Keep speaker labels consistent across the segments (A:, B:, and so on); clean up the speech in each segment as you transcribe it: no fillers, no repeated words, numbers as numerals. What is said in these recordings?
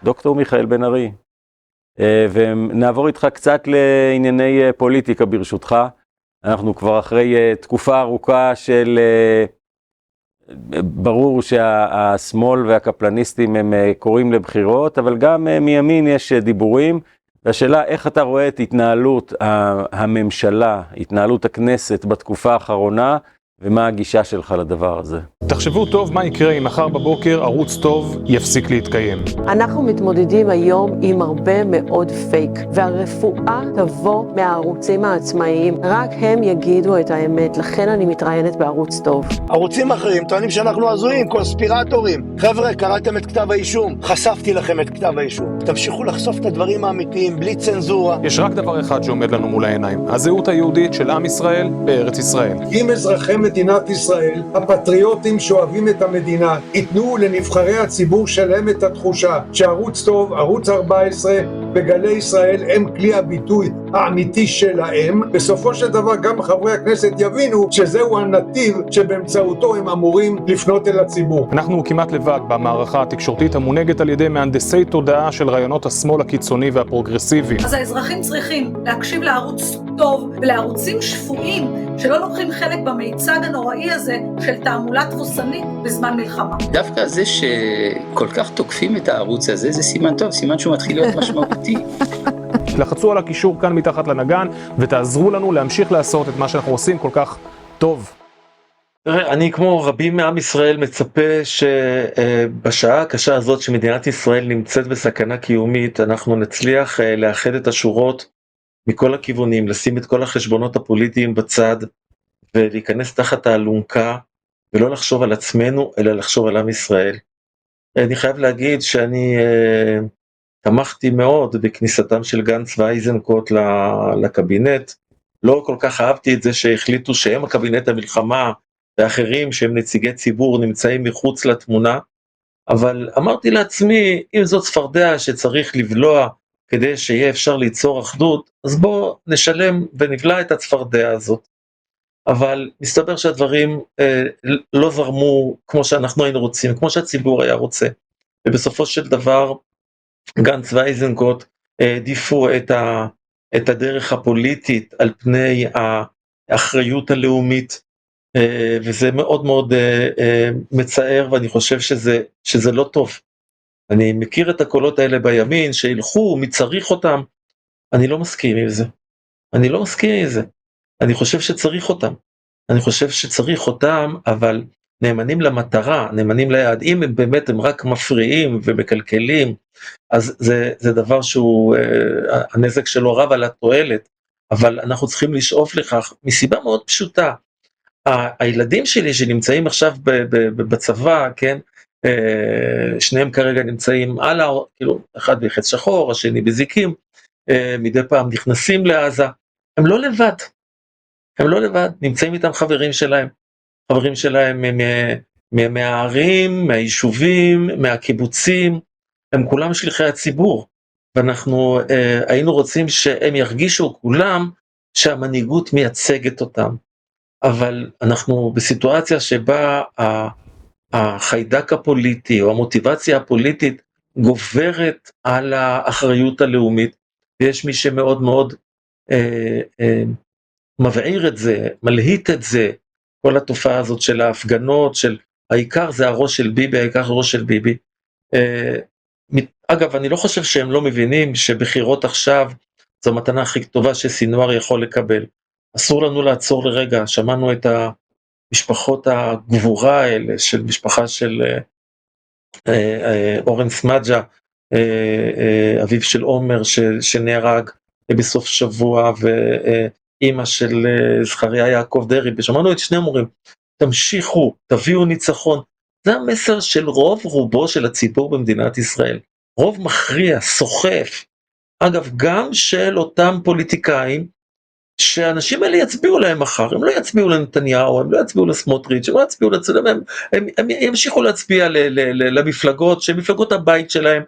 A: דוקטור מיכאל בן ארי, ונעבור איתך קצת לענייני פוליטיקה ברשותך. אנחנו כבר אחרי תקופה ארוכה של, ברור שהשמאל והקפלניסטים הם קוראים לבחירות, אבל גם מימין יש דיבורים, והשאלה איך אתה רואה את התנהלות הממשלה, התנהלות הכנסת בתקופה האחרונה, ומה הגישה שלך לדבר הזה?
B: תחשבו טוב מה יקרה אם מחר בבוקר ערוץ טוב יפסיק להתקיים.
C: אנחנו מתמודדים היום עם הרבה מאוד פייק, והרפואה תבוא מהערוצים העצמאיים. רק הם יגידו את האמת, לכן אני מתראיינת בערוץ טוב.
D: ערוצים אחרים טוענים שאנחנו הזויים, קונספירטורים. חבר'ה, קראתם את כתב האישום, חשפתי לכם את כתב האישום. תמשיכו לחשוף את הדברים האמיתיים, בלי צנזורה.
B: יש רק דבר אחד שעומד לנו מול העיניים, הזהות היהודית של עם ישראל בארץ ישראל.
E: אם אזרחי מדינת ישראל, הפטריוטים שאוהבים את המדינה, ייתנו לנבחרי הציבור שלהם את התחושה שערוץ טוב, ערוץ 14 וגלי ישראל הם כלי הביטוי האמיתי שלהם, בסופו של דבר גם חברי הכנסת יבינו שזהו הנתיב שבאמצעותו הם אמורים לפנות אל הציבור.
B: אנחנו כמעט לבד במערכה התקשורתית המונהגת על ידי מהנדסי תודעה של רעיונות השמאל הקיצוני והפרוגרסיבי.
F: אז האזרחים צריכים להקשיב לערוץ טוב ולערוצים שפויים שלא לוקחים חלק במיצג הנוראי הזה של תעמולה תבוסנית בזמן מלחמה.
G: דווקא זה שכל כך תוקפים את הערוץ הזה, זה סימן טוב, סימן שהוא מתחיל להיות משמעותי.
B: לחצו על הקישור כאן מתחת לנגן ותעזרו לנו להמשיך לעשות את מה שאנחנו עושים כל כך טוב.
H: תראה, אני כמו רבים מעם ישראל מצפה שבשעה הקשה הזאת שמדינת ישראל נמצאת בסכנה קיומית, אנחנו נצליח לאחד את השורות מכל הכיוונים, לשים את כל החשבונות הפוליטיים בצד ולהיכנס תחת האלונקה ולא לחשוב על עצמנו אלא לחשוב על עם ישראל. אני חייב להגיד שאני תמכתי מאוד בכניסתם של גנץ ואיזנקוט לקבינט, לא כל כך אהבתי את זה שהחליטו שהם הקבינט המלחמה ואחרים שהם נציגי ציבור נמצאים מחוץ לתמונה, אבל אמרתי לעצמי, אם זאת צפרדע שצריך לבלוע כדי שיהיה אפשר ליצור אחדות, אז בוא נשלם ונבלע את הצפרדע הזאת. אבל מסתבר שהדברים לא זרמו כמו שאנחנו היינו רוצים, כמו שהציבור היה רוצה, ובסופו של דבר גנץ ואיזנקוט העדיפו את הדרך הפוליטית על פני האחריות הלאומית, וזה מאוד מאוד מצער, ואני חושב שזה לא טוב. אני מכיר את הקולות האלה בימין, שילכו, מי צריך אותם, אני לא מסכים עם זה. אני לא מסכים עם זה. אני חושב שצריך אותם. אני חושב שצריך אותם, אבל נאמנים למטרה, נאמנים ליעד. אם הם באמת הם רק מפריעים ומקלקלים, אז זה דבר שהוא, הנזק שלו רב על התועלת, אבל אנחנו צריכים לשאוף לכך, מסיבה מאוד פשוטה. הילדים שלי שנמצאים עכשיו בצבא, כן, שניהם כרגע נמצאים על, כאילו, אחד בחץ שחור, השני בזיקים, מדי פעם נכנסים לעזה, הם לא לבד, הם לא לבד, נמצאים איתם חברים שלהם מהערים, מהיישובים, מהקיבוצים, הם כולם שליחי הציבור, ואנחנו היינו רוצים שהם ירגישו כולם שהמנהיגות מייצגת אותם, אבל אנחנו בסיטואציה שבה החיידק הפוליטי או המוטיבציה הפוליטית גוברת על האחריות הלאומית, ויש מי שמאוד מאוד מבעיר את זה, מלהיט את זה, כל התופעה הזאת של ההפגנות, של העיקר זה הראש של ביבי, העיקר הראש של ביבי. אגב, אני לא חושב שהם לא מבינים שבחירות עכשיו זו המתנה הכי טובה שסינואר יכול לקבל. אסור לנו לעצור לרגע, שמענו את המשפחות הגבורה האלה, של משפחה של אורן סמדג'ה, אביו של עומר שנהרג בסוף שבוע, ואימא של זכריה יעקב דרעי, ושמענו את שני מורים, תמשיכו, תביאו ניצחון. זה המסר של רוב רובו של הציבור במדינת ישראל, רוב מכריע, סוחף, אגב גם של אותם פוליטיקאים, שאנשים האלה יצביעו להם מחר, הם לא יצביעו לנתניהו, הם לא יצביעו לסמוטריץ', הם לא יצביעו לצלם, הם ימשיכו להצביע למפלגות, שהן מפלגות הבית שלהם,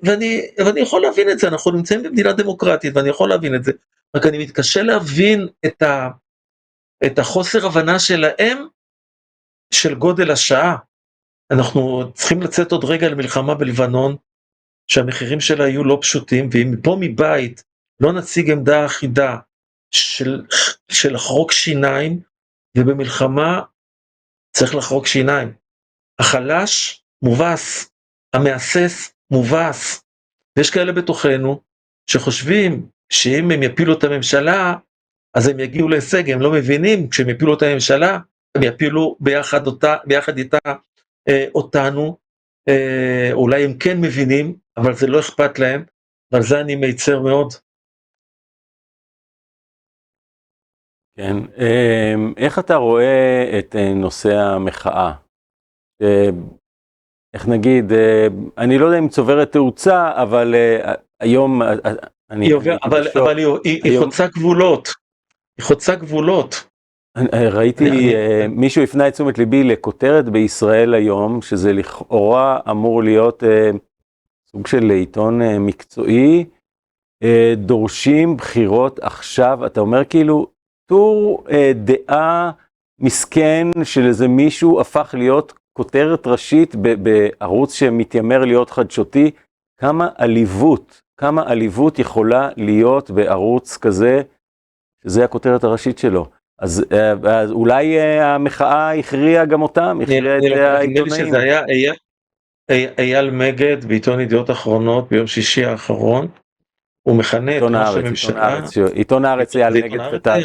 H: ואני יכול להבין את זה, אנחנו נמצאים במדינה דמוקרטית, ואני יכול להבין את זה, רק אני מתקשה להבין את החוסר הבנה שלהם, של גודל השעה. אנחנו צריכים לצאת עוד רגע למלחמה בלבנון, שהמחירים שלה יהיו לא פשוטים, ואם פה מבית לא נציג עמדה אחידה של לחרוק שיניים, ובמלחמה צריך לחרוק שיניים. החלש מובס, המאסס מובס, ויש כאלה בתוכנו שחושבים שאם הם יפילו את הממשלה, אז הם יגיעו להישג, הם לא מבינים, כשהם יפילו את הממשלה, הם יפילו ביחד איתה אותנו, אולי הם כן מבינים, אבל זה לא אכפת להם, ועל זה אני מייצר מאוד.
A: כן, איך אתה רואה את נושא המחאה? איך נגיד, אני לא יודע אם צוברת תאוצה, אבל היום
H: אבל היא חוצה גבולות, היא חוצה גבולות.
A: ראיתי, מישהו הפנה את תשומת ליבי לכותרת בישראל היום, שזה לכאורה אמור להיות סוג של עיתון מקצועי, דורשים בחירות עכשיו, אתה אומר כאילו, טור דעה מסכן של איזה מישהו הפך להיות כותרת ראשית בערוץ שמתיימר להיות חדשותי, כמה עליבות יכולה להיות בערוץ כזה, שזה הכותרת הראשית שלו. אז אולי המחאה הכריעה גם אותם, הכריעה את העיתונאים.
H: שזה היה אייל מגד בעיתון ידיעות אחרונות ביום שישי האחרון, הוא מכנה את ראש הממשלה.
A: עיתון הארץ אייל מגד כתב.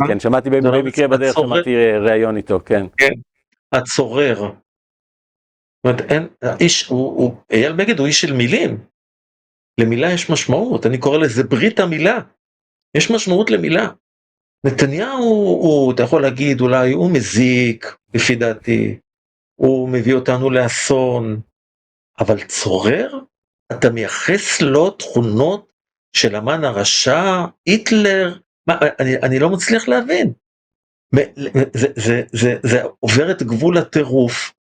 A: כן, שמעתי במקרה בדרך, שמעתי ראיון איתו, כן.
H: הצורר. זאת אומרת, אייל מגד הוא איש של מילים. למילה יש משמעות, אני קורא לזה ברית המילה. יש משמעות למילה. נתניהו, אתה יכול להגיד, אולי הוא מזיק, לפי דעתי, הוא מביא אותנו לאסון, אבל צורר? אתה מייחס לו תכונות של המן הרשע, היטלר? אני לא מצליח להבין. זה עובר את גבול הטירוף,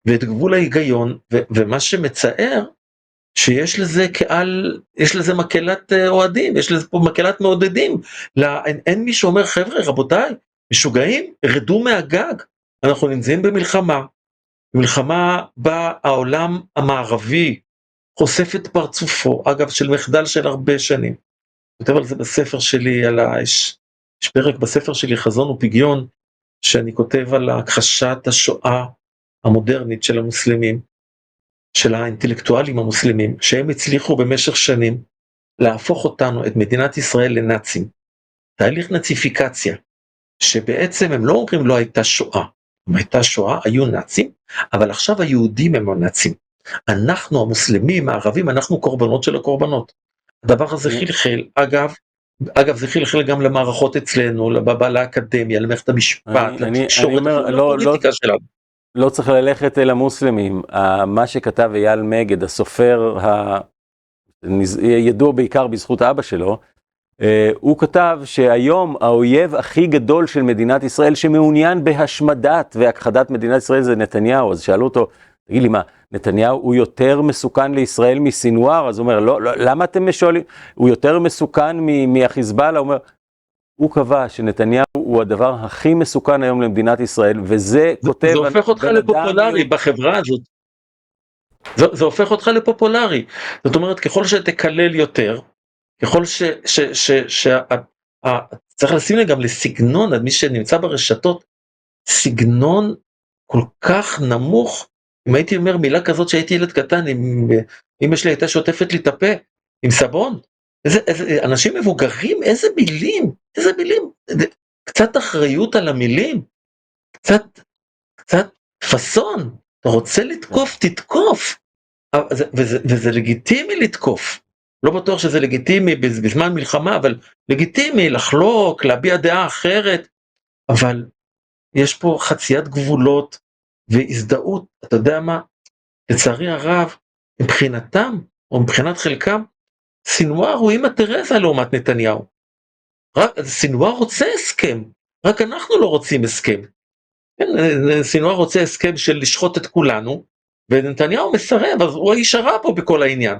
H: ואת גבול ההיגיון, ומה שמצער, שיש לזה קהל, יש לזה מקהלת אוהדים, יש לזה פה מקהלת מעודדים, אין מי שאומר, חבר'ה, רבותיי, משוגעים, רדו מהגג, אנחנו נמצאים במלחמה בה העולם המערבי חושף את פרצופו, אגב, של מחדל של הרבה שנים, כותב על זה בספר שלי, יש פרק בספר שלי, חזון ופגיון, שאני כותב על הכחשת השואה המודרנית של המוסלמים, של האינטלקטואלים המוסלמים, שהם הצליחו במשך שנים להפוך אותנו, את מדינת ישראל, לנאצים. תהליך נאציפיקציה, שבעצם הם לא אומרים לא הייתה שואה, אם הייתה שואה, היו נאצים, אבל עכשיו היהודים הם הנאצים. אנחנו המוסלמים, הערבים, אנחנו קורבנות של הקורבנות. הדבר הזה חלחל, אגב זה חלחל גם למערכות אצלנו, לאקדמיה, למערכת המשפט, לתקשורת, לפוליטיקה שלנו.
A: לא צריך ללכת אל המוסלמים. מה שכתב אייל מגד, הסופר ידוע בעיקר בזכות אבא שלו, הוא כתב שהיום האויב הכי גדול של מדינת ישראל שמעוניין בהשמדת והכחדת מדינת ישראל זה נתניהו. אז שאלו אותו, תגיד לי מה, נתניהו הוא יותר מסוכן לישראל מסינואר? אז הוא אומר, לא, למה אתם שואלים? הוא יותר מסוכן מהחיזבאללה? הוא אומר, הוא קבע שנתניהו הוא הדבר הכי מסוכן היום למדינת ישראל, וזה כותב...
H: זה הופך אותך לפופולרי בחברה הזאת. זה הופך אותך לפופולרי. זאת אומרת, ככל שתקלל יותר, ככל צריך לשים לי גם לסגנון, מי שנמצא ברשתות, סגנון כל כך נמוך, אם הייתי אומר מילה כזאת שהייתי ילד קטן, אמא שלי הייתה שוטפת לי את הפה, עם סבון, אנשים מבוגרים, איזה מילים, קצת אחריות על המילים, קצת פסון, אתה רוצה לתקוף, תתקוף, וזה לגיטימי לתקוף, לא בטוח שזה לגיטימי בזמן מלחמה, אבל לגיטימי לחלוק, להביע דעה אחרת, אבל יש פה חציית גבולות והזדהות, אתה יודע מה, לצערי הרב, מבחינתם, או מבחינת חלקם, סינואר הוא אמא תרזה לעומת נתניהו. סינואר רוצה הסכם, רק אנחנו לא רוצים הסכם. סינואר רוצה הסכם של לשחוט את כולנו, ונתניהו מסרב, אז הוא האיש הרע פה בכל העניין.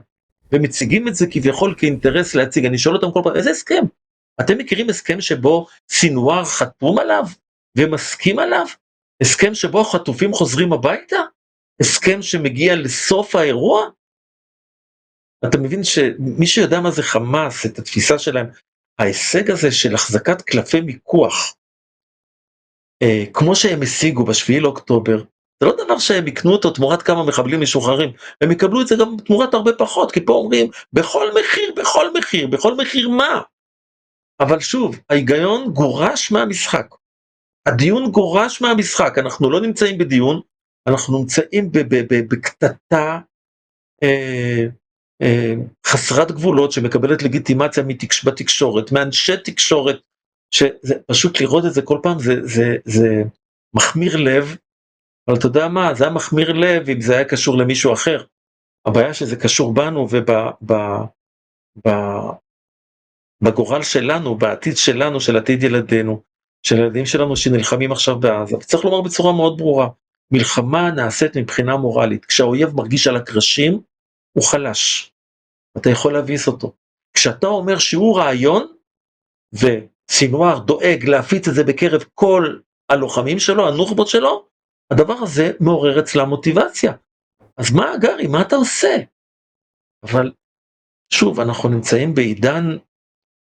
H: ומציגים את זה כביכול כאינטרס להציג. אני שואל אותם כל פעם, איזה הסכם? אתם מכירים הסכם שבו סינואר חתום עליו ומסכים עליו? הסכם שבו החטופים חוזרים הביתה? הסכם שמגיע לסוף האירוע? אתה מבין שמי שיודע מה זה חמאס, את התפיסה שלהם, ההישג הזה של החזקת קלפי מיקוח, כמו שהם השיגו בשביעי לאוקטובר, זה לא דבר שהם יקנו אותו תמורת כמה מחבלים משוחררים, הם יקבלו את זה גם תמורת הרבה פחות, כי פה אומרים, בכל מחיר, בכל מחיר, בכל מחיר מה? אבל שוב, ההיגיון גורש מהמשחק. הדיון גורש מהמשחק, אנחנו לא נמצאים בדיון, אנחנו נמצאים בקטטה חסרת גבולות, שמקבלת לגיטימציה בתקשורת, מאנשי תקשורת, שפשוט לראות את זה כל פעם, זה מחמיר לב, אבל אתה יודע מה, זה היה מחמיר לב אם זה היה קשור למישהו אחר. הבעיה שזה קשור בנו ובגורל שלנו, בעתיד שלנו, של עתיד ילדינו, של ילדים שלנו שנלחמים עכשיו בעזה. וצריך לומר בצורה מאוד ברורה, מלחמה נעשית מבחינה מורלית. כשהאויב מרגיש על הקרשים, הוא חלש. אתה יכול להביס אותו. כשאתה אומר שהוא רעיון, וסינואר דואג להפיץ את זה בקרב כל הלוחמים שלו, הנוח'בות שלו, הדבר הזה מעורר אצלה מוטיבציה. אז מה גרי, מה אתה עושה? אבל שוב, אנחנו נמצאים בעידן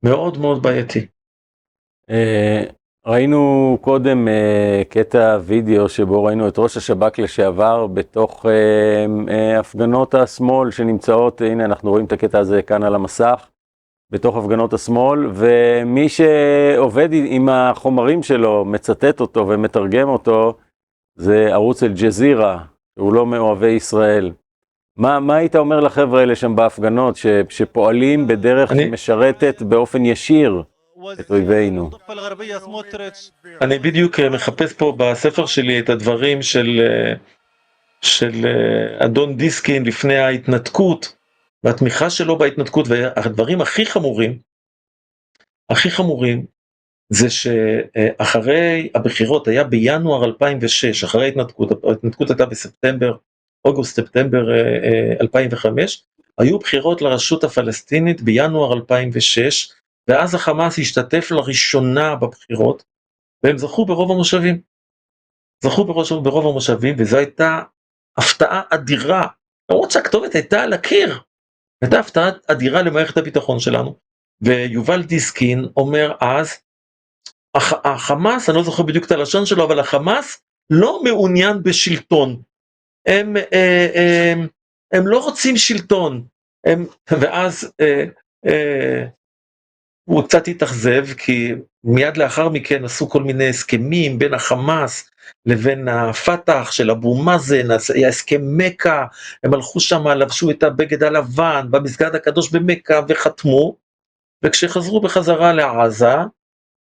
H: מאוד מאוד בעייתי.
A: ראינו קודם קטע וידאו שבו ראינו את ראש השב"כ לשעבר בתוך הפגנות השמאל שנמצאות, הנה אנחנו רואים את הקטע הזה כאן על המסך, בתוך הפגנות השמאל, ומי שעובד עם החומרים שלו, מצטט אותו ומתרגם אותו, זה ערוץ אל-ג'זירה, שהוא לא מאוהבי ישראל. מה היית אומר לחבר'ה האלה שם בהפגנות, שפועלים בדרך שמשרתת באופן ישיר את אויבינו?
H: אני בדיוק מחפש פה בספר שלי את הדברים של אדון דיסקין לפני ההתנתקות, והתמיכה שלו בהתנתקות, והדברים הכי חמורים, זה שאחרי הבחירות, היה בינואר 2006, אחרי ההתנתקות הייתה בספטמבר, אוגוסט-ספטמבר 2005, היו בחירות לרשות הפלסטינית בינואר 2006, ואז החמאס השתתף לראשונה בבחירות, והם זכו ברוב המושבים. ברוב המושבים, וזו הייתה הפתעה אדירה, למרות שהכתובת הייתה על הקיר, הייתה הפתעה אדירה למערכת הביטחון שלנו, ויובל דיסקין אומר אז, החמאס, אני לא זוכר בדיוק את הלשון שלו, אבל החמאס לא מעוניין בשלטון, הם לא רוצים שלטון, ואז הוא קצת התאכזב, כי מיד לאחר מכן עשו כל מיני הסכמים בין החמאס לבין הפתח של אבו מאזן, היה הסכם מקה, הם הלכו שם, לבשו את הבגד הלבן במסגד הקדוש במקה וחתמו, וכשחזרו בחזרה לעזה,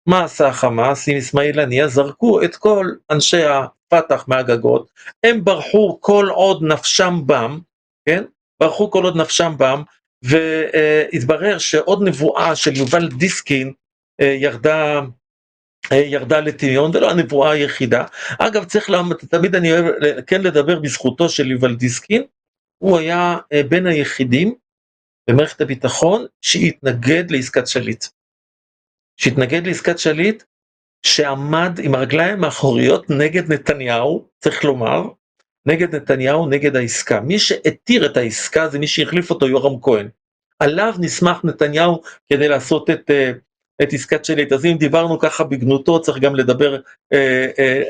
H: מה עשה החמאס עם אסמאעיל הנייה? זרקו את כל אנשי הפתח מהגגות, הם ברחו כל עוד נפשם בם, כן? ברחו כל עוד נפשם בם, והתברר שעוד נבואה של יובל דיסקין ירדה לטמיון, ולא הנבואה היחידה. אגב, תמיד אני אוהב כן לדבר בזכותו של יובל דיסקין, הוא היה בין היחידים במערכת הביטחון שהתנגד לעסקת שליט. שעמד עם הרגליים האחוריות נגד נתניהו, צריך לומר, נגד נתניהו, נגד העסקה. מי שהתיר את העסקה זה מי שהחליף אותו, יורם כהן. עליו נסמך נתניהו כדי לעשות את עסקת שליט. אז אם דיברנו ככה בגנותו, צריך גם לדבר,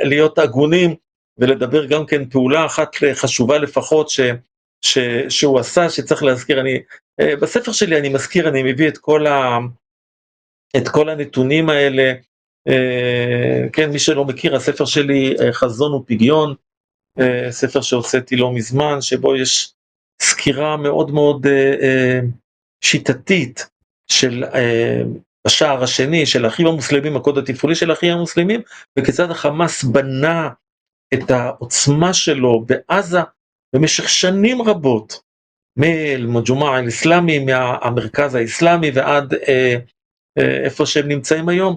H: להיות הגונים, ולדבר גם כן פעולה אחת חשובה לפחות שהוא עשה, שצריך להזכיר. בספר שלי אני מזכיר, אני מביא את כל הנתונים האלה, כן, מי שלא מכיר, הספר שלי חזון ופגיון, ספר שהוצאתי לא מזמן, שבו יש סקירה מאוד מאוד שיטתית של השער השני, של האחים המוסלמים, הקוד התפעולי של האחים המוסלמים, וכיצד החמאס בנה את העוצמה שלו בעזה במשך שנים רבות, מאל-מג'ומע אל-אסלאמי, מהמרכז האסלאמי ועד איפה שהם נמצאים היום,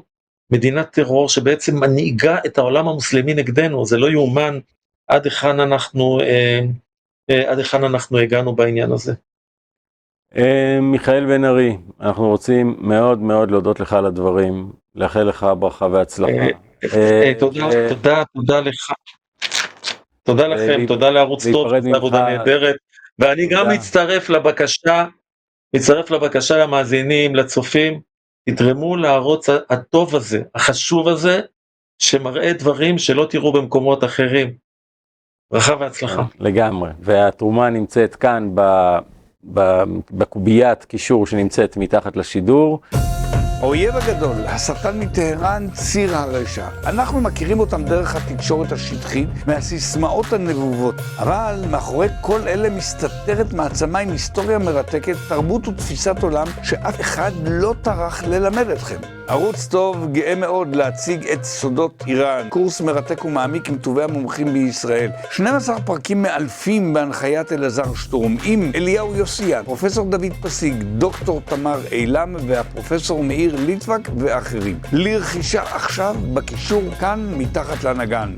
H: מדינת טרור שבעצם מנהיגה את העולם המוסלמי נגדנו. זה לא יאומן עד היכן אנחנו הגענו בעניין הזה.
A: מיכאל בן ארי, אנחנו רוצים מאוד מאוד להודות לך על הדברים, לאחל לך ברכה והצלחה.
H: תודה לך. תודה לכם, תודה לערוץ טוב, עבודה נהדרת, ואני גם מצטרף לבקשה מצטרף לבקשה למאזינים, לצופים, תתרמו לערוץ הטוב הזה, החשוב הזה, שמראה דברים שלא תראו במקומות אחרים. ברכה והצלחה.
A: לגמרי, והתרומה נמצאת כאן בקוביית קישור שנמצאת מתחת לשידור.
I: האויב הגדול, השטן מטהרן, ציר הרשע. אנחנו מכירים אותם דרך התקשורת השטחית מהסיסמאות הנבובות. אבל מאחורי כל אלה מסתתרת מעצמה עם היסטוריה מרתקת, תרבות ותפיסת עולם שאף אחד לא טרח ללמד אתכם. ערוץ טוב גאה מאוד להציג את סודות איראן, קורס מרתק ומעמיק עם טובי המומחים בישראל. 12 פרקים מאלפים בהנחיית אלעזר שטרום, עם אליהו יוסיאן, פרופסור דוד פסיג, דוקטור תמר אילם והפרופסור מאיר ליטבק ואחרים. לרכישה עכשיו בקישור כאן מתחת לנגן.